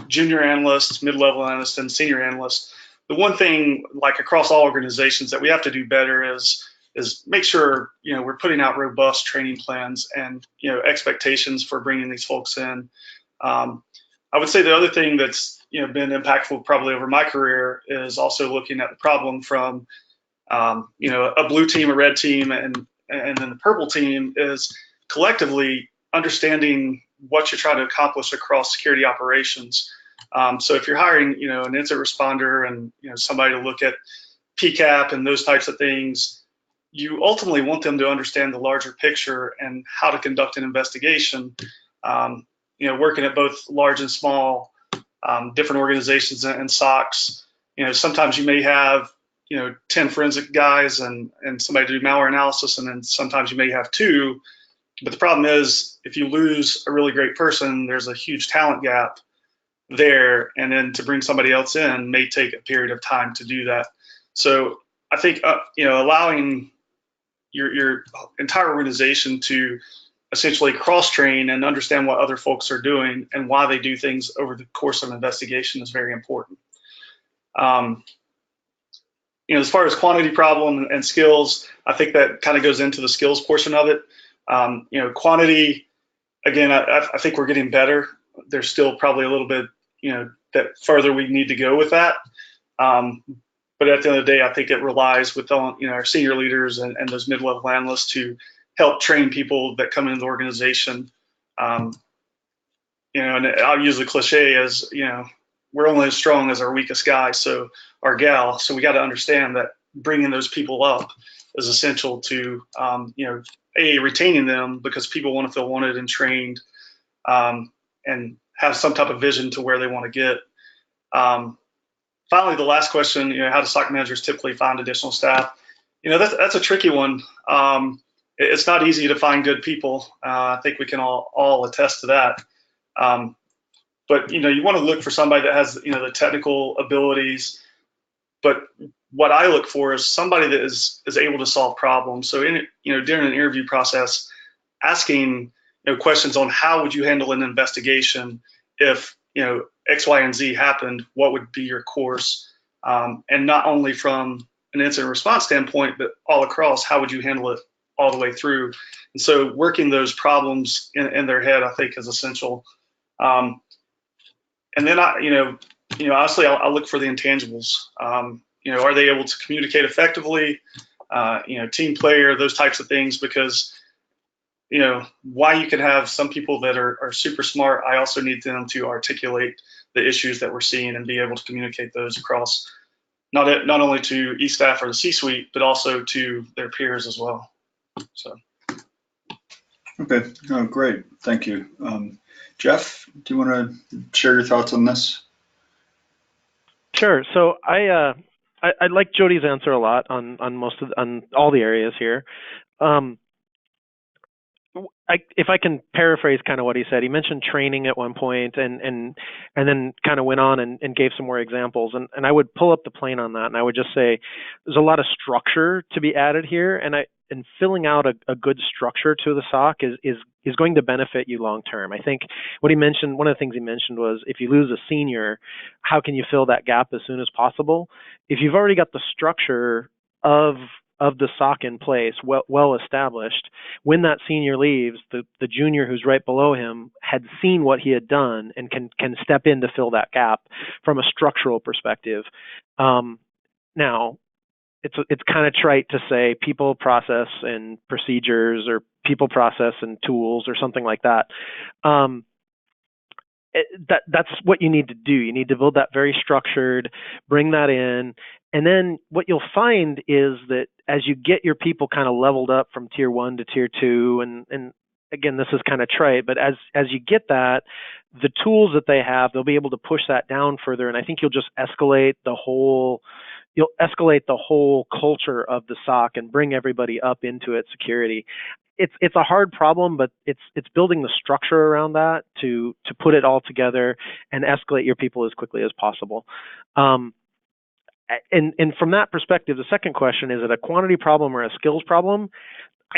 junior analysts, mid-level analysts, and senior analysts. The one thing, like across all organizations, that we have to do better is make sure we're putting out robust training plans and expectations for bringing these folks in. I would say the other thing that's been impactful probably over my career is also looking at the problem from a blue team, a red team, and then the purple team is collectively understanding what you're trying to accomplish across security operations. So if you're hiring an incident responder and somebody to look at PCAP and those types of things, you ultimately want them to understand the larger picture and how to conduct an investigation. Working at both large and small different organizations and SOCs, sometimes you may have 10 forensic guys and somebody to do malware analysis, and then sometimes you may have 2. But the problem is, if you lose a really great person, there's a huge talent gap there, and then to bring somebody else in may take a period of time to do that. So I think allowing your entire organization to essentially cross-train and understand what other folks are doing and why they do things over the course of an investigation is very important. As far as quantity problem and skills, I think that kind of goes into the skills portion of it. Quantity, again, I think we're getting better. There's still probably a little bit, that further we need to go with that. But at the end of the day, I think it relies with our senior leaders and those mid-level analysts to help train people that come into the organization. And I'll use the cliche as, we're only as strong as our weakest guy, our gal. So we got to understand that bringing those people up is essential to, retaining them, because people want to feel wanted and trained, and have some type of vision to where they want to get. Finally, the last question, how do SOC managers typically find additional staff? That's a tricky one. It's not easy to find good people. I think we can all attest to that. But you want to look for somebody that has the technical abilities. But what I look for is somebody that is able to solve problems. So during an interview process, asking questions on how would you handle an investigation if X, Y, and Z happened, what would be your course? And not only from an incident response standpoint, but all across, how would you handle it all the way through? And so working those problems in their head, I think, is essential. And then honestly, I'll look for the intangibles. Are they able to communicate effectively? Team player, those types of things, because why you can have some people that are super smart, I also need them to articulate the issues that we're seeing and be able to communicate those across not only to E-staff or the C-suite, but also to their peers as well. So. Okay, great, thank you. Jeff, do you want to share your thoughts on this? Sure. So I like Jody's answer a lot on all the areas here. if I can paraphrase kind of what he said, he mentioned training at one point, and then kind of went on and gave some more examples. And I would pull up the plane on that, and I would just say there's a lot of structure to be added here, and filling out a good structure to the SOC is going to benefit you long term. I think what he mentioned, one of the things he mentioned was, if you lose a senior, how can you fill that gap as soon as possible? If you've already got the structure of the SOC in place, well established, when that senior leaves, the junior who's right below him had seen what he had done and can step in to fill that gap from a structural perspective. Now, it's kind of trite to say people, process, and procedures, or people, process, and tools, or something like that. That's what you need to do. You need to build that very structured, bring that in, and then what you'll find is that as you get your people kind of leveled up from tier 1 to tier 2, and again, this is kind of trite, but as you get that, the tools that they have, they'll be able to push that down further, and I think you'll just escalate the whole culture of the SOC and bring everybody up into its security. It's a hard problem, but it's building the structure around that to put it all together and escalate your people as quickly as possible. And from that perspective, the second question, is it a quantity problem or a skills problem?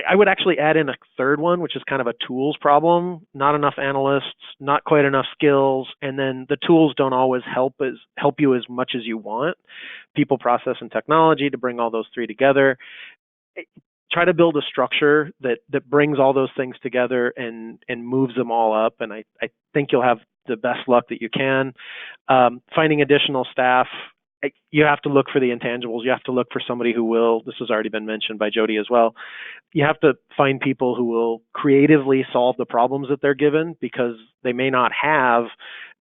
I would actually add in a third one, which is kind of a tools problem. Not enough analysts, not quite enough skills, and then the tools don't always help you as much as you want. People, process, and technology, to bring all those three together. Try to build a structure that brings all those things together and moves them all up, and I think you'll have the best luck that you can. Finding additional staff, you have to look for the intangibles. You have to look for somebody who will, this has already been mentioned by Jody as well, you have to find people who will creatively solve the problems that they're given, because they may not have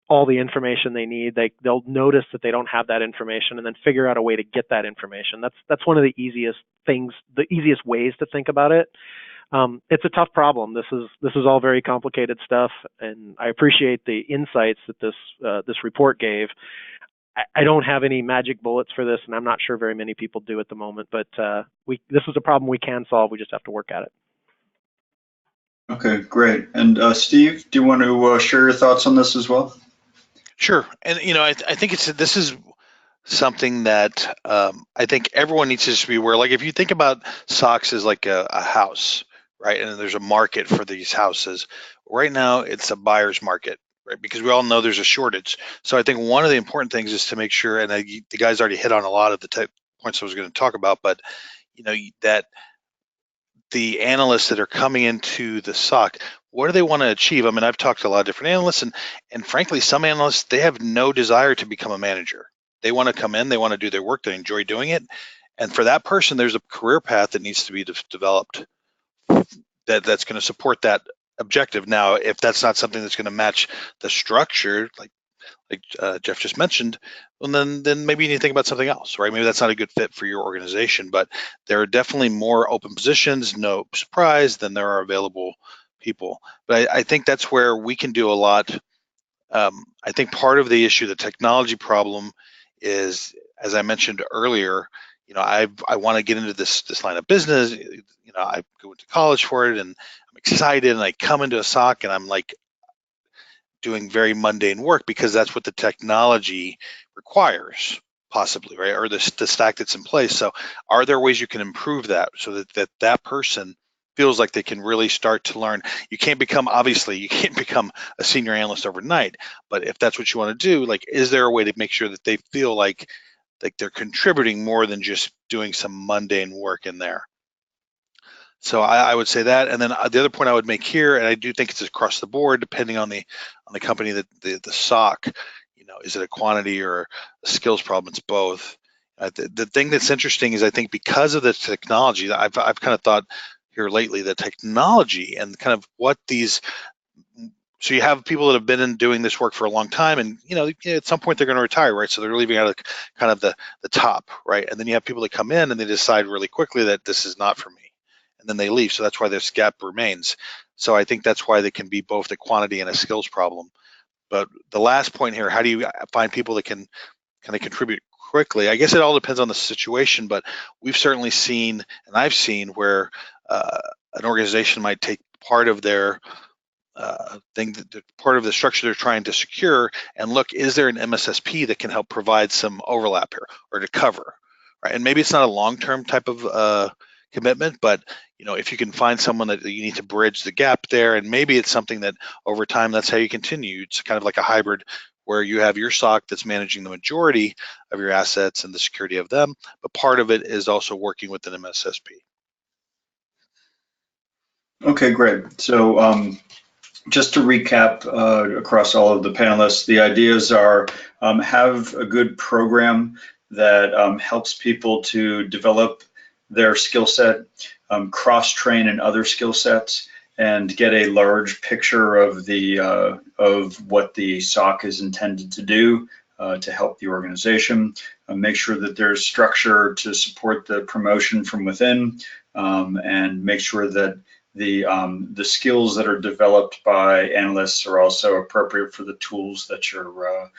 all the information they need. They'll notice that they don't have that information, and then figure out a way to get that information. That's one of the easiest things, the easiest ways to think about it. It's a tough problem. This is all very complicated stuff, and I appreciate the insights that this report gave. I don't have any magic bullets for this, and I'm not sure very many people do at the moment, but this is a problem we can solve. We just have to work at it. Okay, great. And Steve, do you want to share your thoughts on this as well? Sure. And, I think this is something that I think everyone needs to be aware. Like, if you think about SOCs as like a house, right? And there's a market for these houses. Right now, it's a buyer's market, right? Because we all know there's a shortage. So I think one of the important things is to make sure, and the guys already hit on a lot of the points I was going to talk about, but that the analysts that are coming into the SOC, what do they want to achieve? I mean, I've talked to a lot of different analysts, and frankly, some analysts, they have no desire to become a manager. They want to come in, they want to do their work, they enjoy doing it. And for that person, there's a career path that needs to be developed that's going to support that objective. Now, if that's not something that's going to match the structure, like Jeff just mentioned, well, then maybe you need to think about something else, right? Maybe that's not a good fit for your organization, but there are definitely more open positions, no surprise, than there are available people. But I think that's where we can do a lot. I think part of the issue, the technology problem, is, as I mentioned earlier, I want to get into this line of business. I go to college for it, and I'm excited, and I come into a SOC, and I'm like doing very mundane work because that's what the technology requires, possibly, right? Or the stack that's in place. So are there ways you can improve that so that person feels like they can really start to learn? You can't become a senior analyst overnight, but if that's what you want to do, like, is there a way to make sure that they feel like they're contributing more than just doing some mundane work in there? So I would say that. And then the other point I would make here, and I do think it's across the board, depending on the company, that the SOC, is it a quantity or a skills problem? It's both. The thing that's interesting is, I think because of the technology, I've kind of thought here lately, the technology and kind of what these, so you have people that have been doing this work for a long time, and at some point they're going to retire, right? So they're leaving out of kind of the top, right? And then you have people that come in and they decide really quickly that this is not for me, and then they leave. So that's why this gap remains. So I think that's why they can be both a quantity and a skills problem. But the last point here, how do you find people that can kind of contribute quickly? I guess it all depends on the situation, but we've certainly seen, and I've seen, where an organization might take part of their part of the structure they're trying to secure, and look, is there an MSSP that can help provide some overlap here or to cover, right? And maybe it's not a long-term type of commitment, but if you can find someone that you need to bridge the gap there, and maybe it's something that over time that's how you continue. It's kind of like a hybrid where you have your SOC that's managing the majority of your assets and the security of them, but part of it is also working with an MSSP. Okay, great. So just to recap across all of the panelists, the ideas are have a good program that helps people to develop their skill set, cross-train in other skill sets, and get a large picture of the of what the SOC is intended to do to help the organization. Make sure that there's structure to support the promotion from within, and make sure that the skills that are developed by analysts are also appropriate for the tools that you're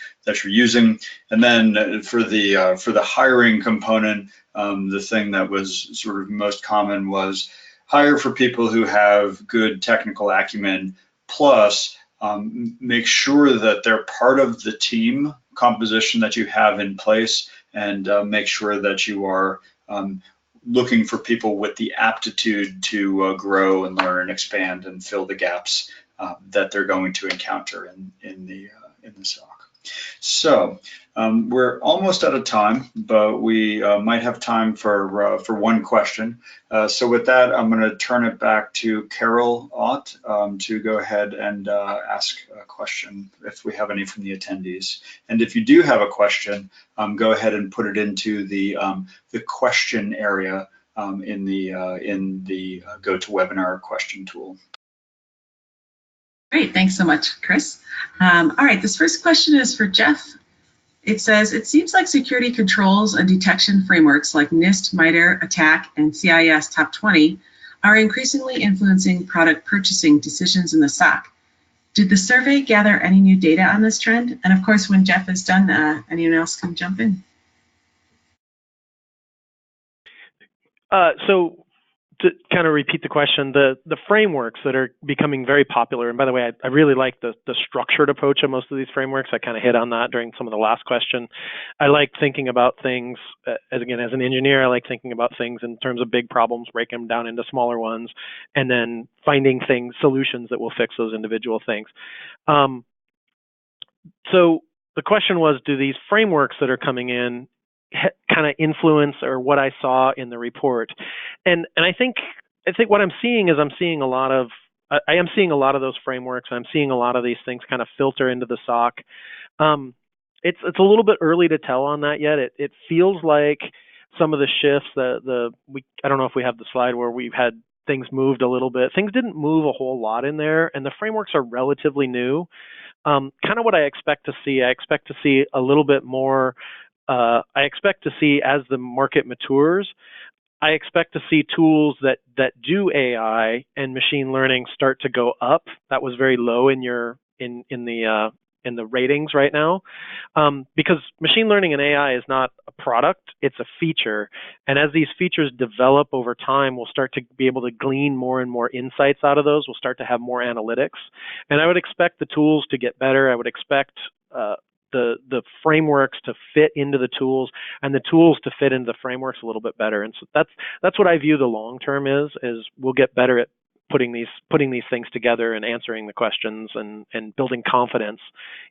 using. And then for the hiring component, the thing that was sort of most common was hire for people who have good technical acumen, plus make sure that they're part of the team composition that you have in place, and make sure that you are looking for people with the aptitude to grow and learn and expand and fill the gaps that they're going to encounter in the SOC. So we're almost out of time, but we might have time for one question. So with that, I'm going to turn it back to Carol Ott to go ahead and ask a question if we have any from the attendees. And if you do have a question, go ahead and put it into the question area in the GoToWebinar question tool. Great, thanks so much, Chris. All right, this first question is for Jeff. It says, it seems like security controls and detection frameworks like NIST, MITRE, ATT&CK, and CIS Top 20 are increasingly influencing product purchasing decisions in the SOC. Did the survey gather any new data on this trend? And of course, when Jeff is done, anyone else can jump in. So to kind of repeat the question, the frameworks that are becoming very popular, and by the way, I really like the structured approach of most of these frameworks. I kind of hit on that during some of the last question. I like thinking about things, as an engineer, I like thinking about things in terms of big problems, break them down into smaller ones, and then finding solutions that will fix those individual things. So the question was, do these frameworks that are coming in kind of influence or what I saw in the report? And I think what I'm seeing is I am seeing a lot of those frameworks. I'm seeing a lot of these things kind of filter into the SOC. It's a little bit early to tell on that yet. It feels like some of the shifts I don't know if we have the slide where we've had things moved a little bit. Things didn't move a whole lot in there, and the frameworks are relatively new. Kind of what I expect to see. I expect to see a little bit more. I expect to see, as the market matures, I expect to see tools that do AI and machine learning start to go up. That was very low in the ratings right now, because machine learning and AI is not a product, it's a feature. And as these features develop over time, we'll start to be able to glean more and more insights out of those. We'll start to have more analytics. And I would expect the tools to get better. I would expect the frameworks to fit into the tools, and the tools to fit into the frameworks a little bit better. And so that's what I view the long term is we'll get better at putting these things together and answering the questions and building confidence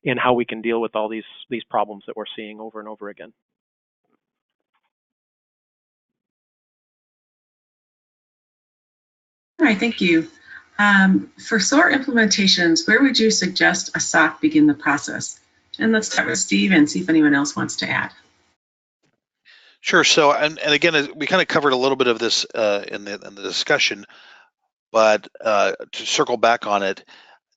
in how we can deal with all these problems that we're seeing over and over again. All right, thank you. For SOAR implementations, where would you suggest a SOC begin the process? And let's start with Steve and see if anyone else wants to add. Sure. So, and again, we kind of covered a little bit of this in the discussion, but to circle back on it,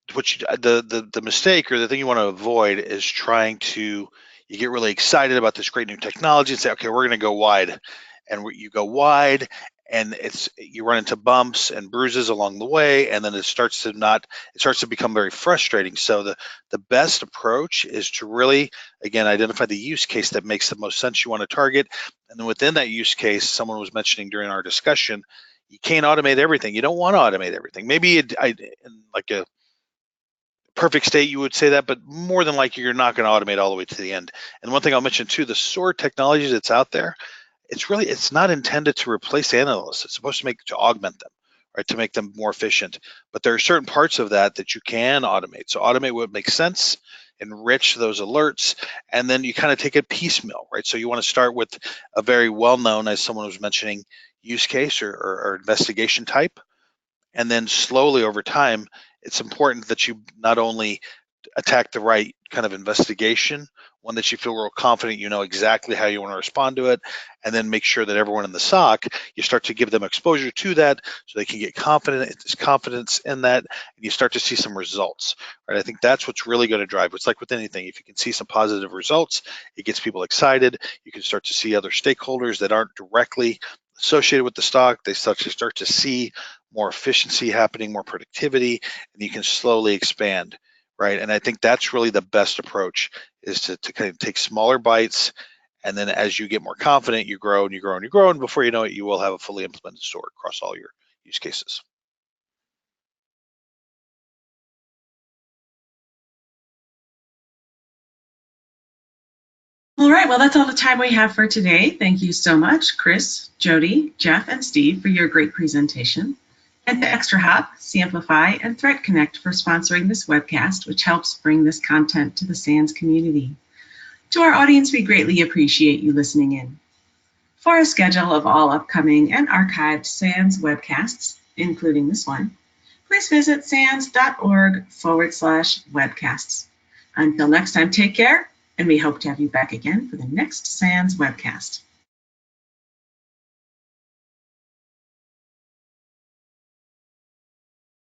the mistake or the thing you want to avoid is you get really excited about this great new technology and say, okay, we're going to go wide, and you go wide, and you run into bumps and bruises along the way, and then it starts to become very frustrating. So the best approach is to really, again, identify the use case that makes the most sense you want to target, and then within that use case, someone was mentioning during our discussion, You can't automate everything. You don't want to automate everything. Maybe in like a perfect state you would say that, but more than likely you're not going to automate all the way to the end. And one thing I'll mention too, the SOAR technology that's out there, it's not intended to replace analysts. It's supposed to augment them, right, to make them more efficient. But there are certain parts of that you can automate. So automate what makes sense, enrich those alerts, and then you kind of take it piecemeal, right? So you want to start with a very well-known, as someone was mentioning, use case or investigation type, and then slowly over time, it's important that you not only attack the right kind of investigation, one that you feel real confident you know exactly how you want to respond to it, and then make sure that everyone in the SOC, you start to give them exposure to that so they can get confidence in that, and you start to see some results, right? I think that's what's really going to drive. It's like with anything, if you can see some positive results, it gets people excited. You can start to see other stakeholders that aren't directly associated with the SOC. They start to see more efficiency happening, more productivity, and you can slowly expand, right? And I think that's really the best approach, is to kind of take smaller bites, and then as you get more confident, you grow and you grow and you grow, and before you know it, you will have a fully implemented SOAR across all your use cases. All right, well, that's all the time we have for today. Thank you so much, Chris, Jody, Jeff, and Steve, for your great presentation. And to ExtraHop, Siemplify, and ThreatConnect for sponsoring this webcast, which helps bring this content to the SANS community. To our audience, we greatly appreciate you listening in. For a schedule of all upcoming and archived SANS webcasts, including this one, please visit sans.org/webcasts. Until next time, take care, and we hope to have you back again for the next SANS webcast.